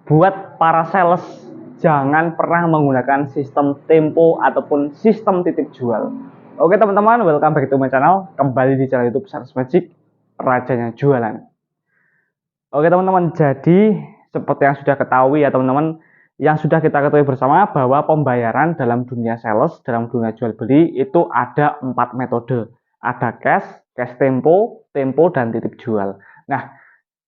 Buat para sales, jangan pernah menggunakan sistem tempo ataupun sistem titip jual. Oke teman-teman, welcome back to my channel. Kembali di channel YouTube Sales Magic, rajanya jualan. Oke teman-teman, jadi seperti yang sudah ketahui ya teman-teman, yang sudah kita ketahui bersama bahwa pembayaran dalam dunia sales, dalam dunia jual beli itu ada 4 metode. Ada cash, cash tempo, tempo, dan titip jual. Nah,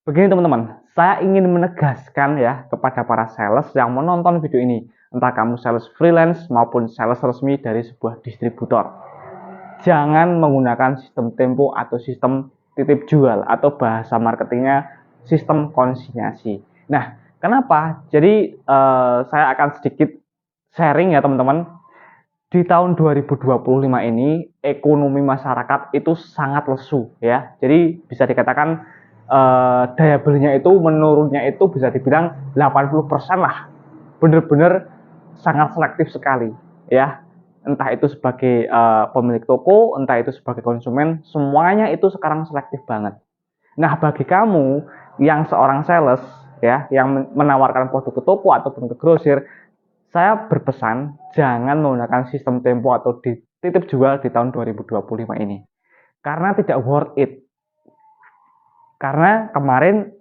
begini teman-teman, saya ingin menegaskan ya kepada para sales yang menonton video ini, entah kamu sales freelance maupun sales resmi dari sebuah distributor. Jangan menggunakan sistem tempo atau sistem titip jual atau bahasa marketingnya sistem konsinyasi. Nah, kenapa? Jadi saya akan sedikit sharing ya teman-teman. Di tahun 2025 ini ekonomi masyarakat itu sangat lesu ya. Jadi bisa dikatakan daya belinya itu menurunnya itu bisa dibilang 80% lah. Bener-bener sangat selektif sekali ya. Entah itu sebagai pemilik toko, entah itu sebagai konsumen, semuanya itu sekarang selektif banget. Nah, bagi kamu yang seorang sales ya, yang menawarkan produk ke toko ataupun ke grosir, saya berpesan jangan menggunakan sistem tempo atau titip jual di tahun 2025 ini. Karena tidak worth it. Karena kemarin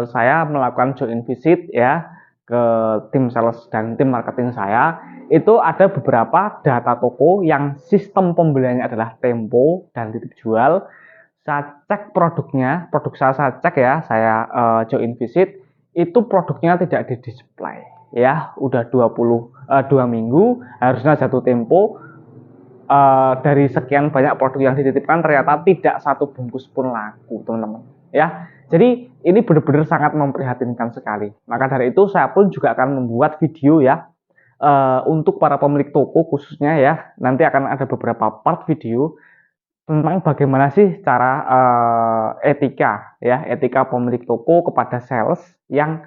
saya melakukan join visit ya ke tim sales dan tim marketing saya, itu ada beberapa data toko yang sistem pembeliannya adalah tempo dan titip jual. Saya cek produknya, produk saya cek ya, saya join visit, itu produknya tidak di display ya, udah 2 minggu harusnya jatuh tempo. Dari sekian banyak produk yang dititipkan ternyata tidak satu bungkus pun laku teman-teman ya. Jadi ini benar-benar sangat memprihatinkan sekali. Maka dari itu saya pun juga akan membuat video ya untuk para pemilik toko khususnya ya. Nanti akan ada beberapa part video tentang bagaimana sih cara etika ya, etika pemilik toko kepada sales yang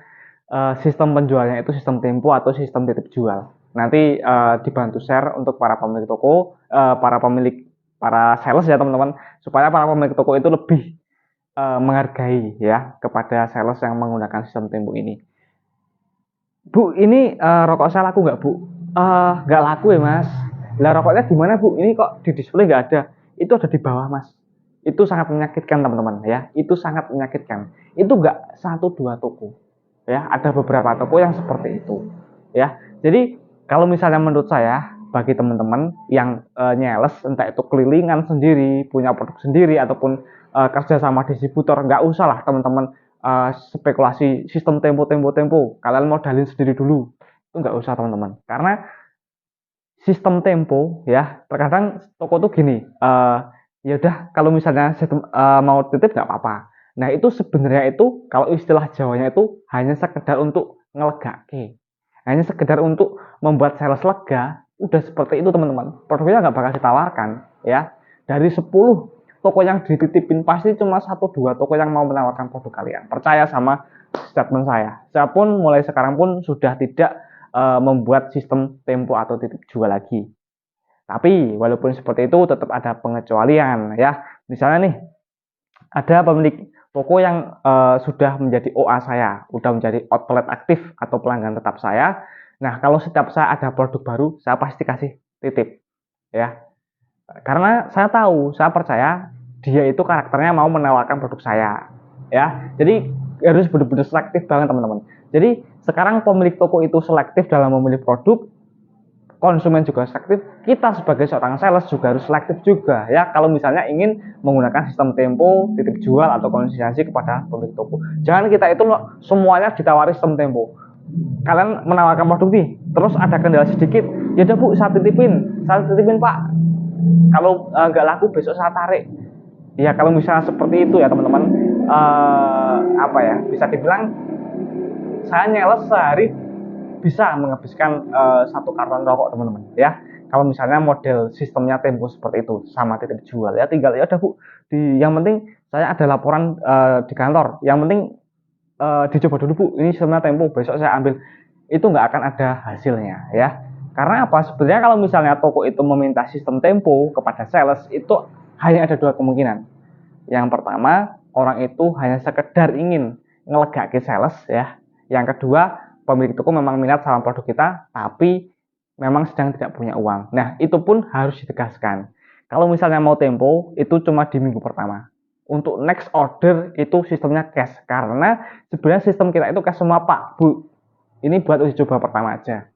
sistem penjualnya itu sistem tempo atau sistem titip jual. Nanti dibantu share untuk para pemilik toko, para sales ya teman-teman, supaya para pemilik toko itu lebih menghargai ya kepada sales yang menggunakan sistem tempo ini. Bu, ini rokok saya laku nggak Bu? Nggak laku ya Mas. Lah rokoknya gimana Bu? Ini kok di display nggak ada? Itu ada di bawah Mas. Itu sangat menyakitkan teman-teman ya. Itu sangat menyakitkan. Itu nggak 1-2 toko ya, ada beberapa toko yang seperti itu ya. Jadi kalau misalnya menurut saya bagi teman-teman yang nyales, entah itu kelilingan sendiri, punya produk sendiri ataupun kerja sama distributor, nggak usah lah teman-teman spekulasi sistem tempo. Kalian modalin sendiri dulu, itu nggak usah teman-teman, karena sistem tempo ya terkadang toko tuh gini, ya udah kalau misalnya sistem, mau titip nggak apa-apa. Nah itu sebenarnya itu kalau istilah Jawanya itu hanya sekedar untuk ngelegake, hanya sekedar untuk membuat sales lega. Udah seperti itu teman-teman, produknya nggak bakal ditawarkan ya. Dari 10 toko yang dititipin pasti cuma 1-2 toko yang mau menawarkan produk kalian. Percaya sama statement saya. Saya pun mulai sekarang pun sudah tidak membuat sistem tempo atau titip jual lagi. Tapi walaupun seperti itu tetap ada pengecualian ya. Misalnya nih, ada pemilik toko yang sudah menjadi OA saya, sudah menjadi outlet aktif atau pelanggan tetap saya. Nah, kalau setiap saya ada produk baru, saya pasti kasih titip ya. Karena saya tahu, saya percaya dia itu karakternya mau menawarkan produk saya ya. Jadi harus benar-benar selektif banget teman-teman. Jadi sekarang pemilik toko itu selektif dalam memilih produk, konsumen juga selektif, kita sebagai seorang sales juga harus selektif juga ya. Kalau misalnya ingin menggunakan sistem tempo, titip jual atau konsinyasi kepada pemilik toko, jangan kita itu semuanya ditawari sistem tempo. Kalian menawarkan produk nih, terus ada kendala sedikit, ya udah Bu, saya titipin Pak. Kalau nggak laku besok saya tarik. Ya kalau misalnya seperti itu ya teman-teman, apa ya, bisa dibilang saya nyales sehari bisa menghabiskan 1 karton rokok teman-teman ya. Kalau misalnya model sistemnya tempo seperti itu sama titip jual ya, tinggal ya udah Bu, yang penting saya ada laporan di kantor, yang penting dicoba dulu Bu, ini sistemnya tempo, besok saya ambil. Itu nggak akan ada hasilnya ya. Karena apa, sebenarnya kalau misalnya toko itu meminta sistem tempo kepada sales, itu hanya ada 2 kemungkinan. Yang pertama, orang itu hanya sekedar ingin ngelegake sales ya. Yang kedua, pemilik toko memang minat sama produk kita, tapi memang sedang tidak punya uang. Nah, itu pun harus ditegaskan. Kalau misalnya mau tempo, itu cuma di minggu pertama. Untuk next order itu sistemnya cash, karena sebenarnya sistem kita itu cash semua Pak, Bu. Ini buat uji coba pertama aja.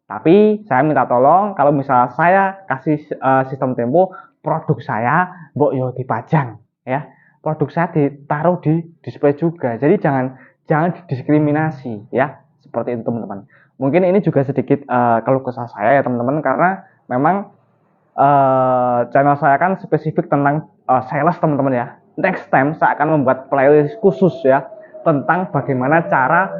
Tapi saya minta tolong kalau misalnya saya kasih sistem tempo, produk saya mbok yo dipajang ya. Produk saya ditaruh di display juga. Jadi jangan didiskriminasi ya. Seperti itu teman-teman. Mungkin ini juga sedikit keluh kesah saya ya teman-teman, karena memang channel saya kan spesifik tentang sales teman-teman ya. Next time saya akan membuat playlist khusus ya tentang bagaimana cara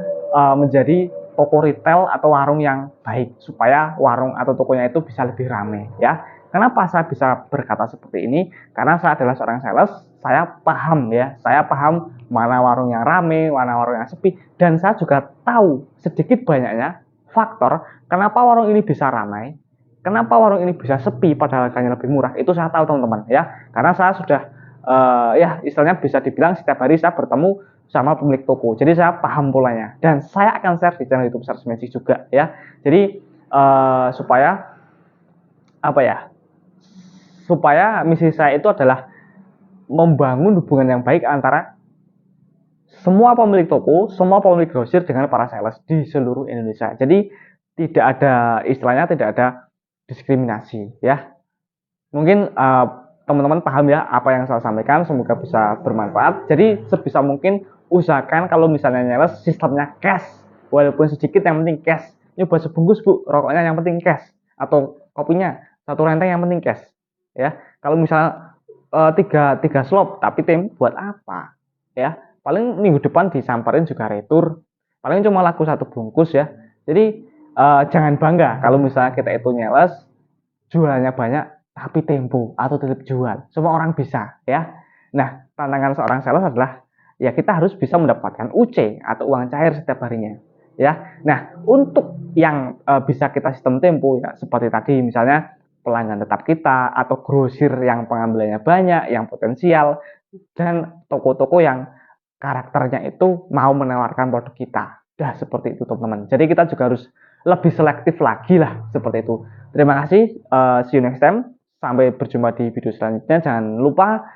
menjadi toko retail atau warung yang baik supaya warung atau tokonya itu bisa lebih ramai ya. Kenapa saya bisa berkata seperti ini? Karena saya adalah seorang sales, saya paham ya, saya paham mana warung yang ramai, mana warung yang sepi, dan saya juga tahu sedikit banyaknya faktor kenapa warung ini bisa ramai, kenapa warung ini bisa sepi padahal harganya lebih murah. Itu saya tahu teman-teman ya, karena saya sudah ya istilahnya bisa dibilang setiap hari saya bertemu sama pemilik toko. Jadi saya paham polanya dan saya akan share di channel YouTube Sales Magic juga ya. Jadi supaya apa ya? Supaya misi saya itu adalah membangun hubungan yang baik antara semua pemilik toko, semua pemilik grosir dengan para sales di seluruh Indonesia. Jadi tidak ada istilahnya tidak ada diskriminasi ya. Mungkin teman-teman paham ya apa yang saya sampaikan, semoga bisa bermanfaat. Jadi sebisa mungkin usahakan kalau misalnya nyales sistemnya cash, walaupun sedikit yang penting cash. Ini buat sebungkus Bu, rokoknya yang penting cash, atau kopinya satu renteng yang penting cash ya. Kalau misalnya tiga slop tapi tem buat apa ya, paling minggu depan disamperin juga retur, paling cuma laku satu bungkus ya. Jadi jangan bangga kalau misalnya kita itu nyales jualnya banyak tapi tempo atau tetap jual, semua orang bisa ya. Nah, tantangan seorang sales adalah ya kita harus bisa mendapatkan UC atau uang cair setiap harinya ya. Nah, untuk yang bisa kita sistem tempo ya seperti tadi misalnya pelanggan tetap kita atau grosir yang pengambilannya banyak, yang potensial, dan toko-toko yang karakternya itu mau menawarkan produk kita. Dah seperti itu teman-teman. Jadi kita juga harus lebih selektif lagi lah seperti itu. Terima kasih. See you next time. Sampai berjumpa di video selanjutnya. Jangan lupa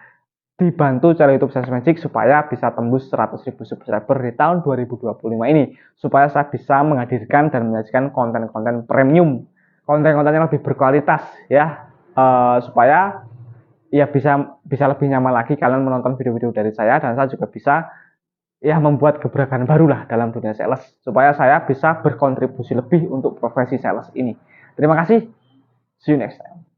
dibantu channel YouTube Sales Magic supaya bisa tembus 100.000 subscriber di tahun 2025 ini. Supaya saya bisa menghadirkan dan menyajikan konten-konten premium, konten-konten yang lebih berkualitas ya, supaya ya bisa lebih nyaman lagi kalian menonton video-video dari saya, dan saya juga bisa ya membuat gebrakan baru lah dalam dunia sales supaya saya bisa berkontribusi lebih untuk profesi sales ini. Terima kasih. See you next time.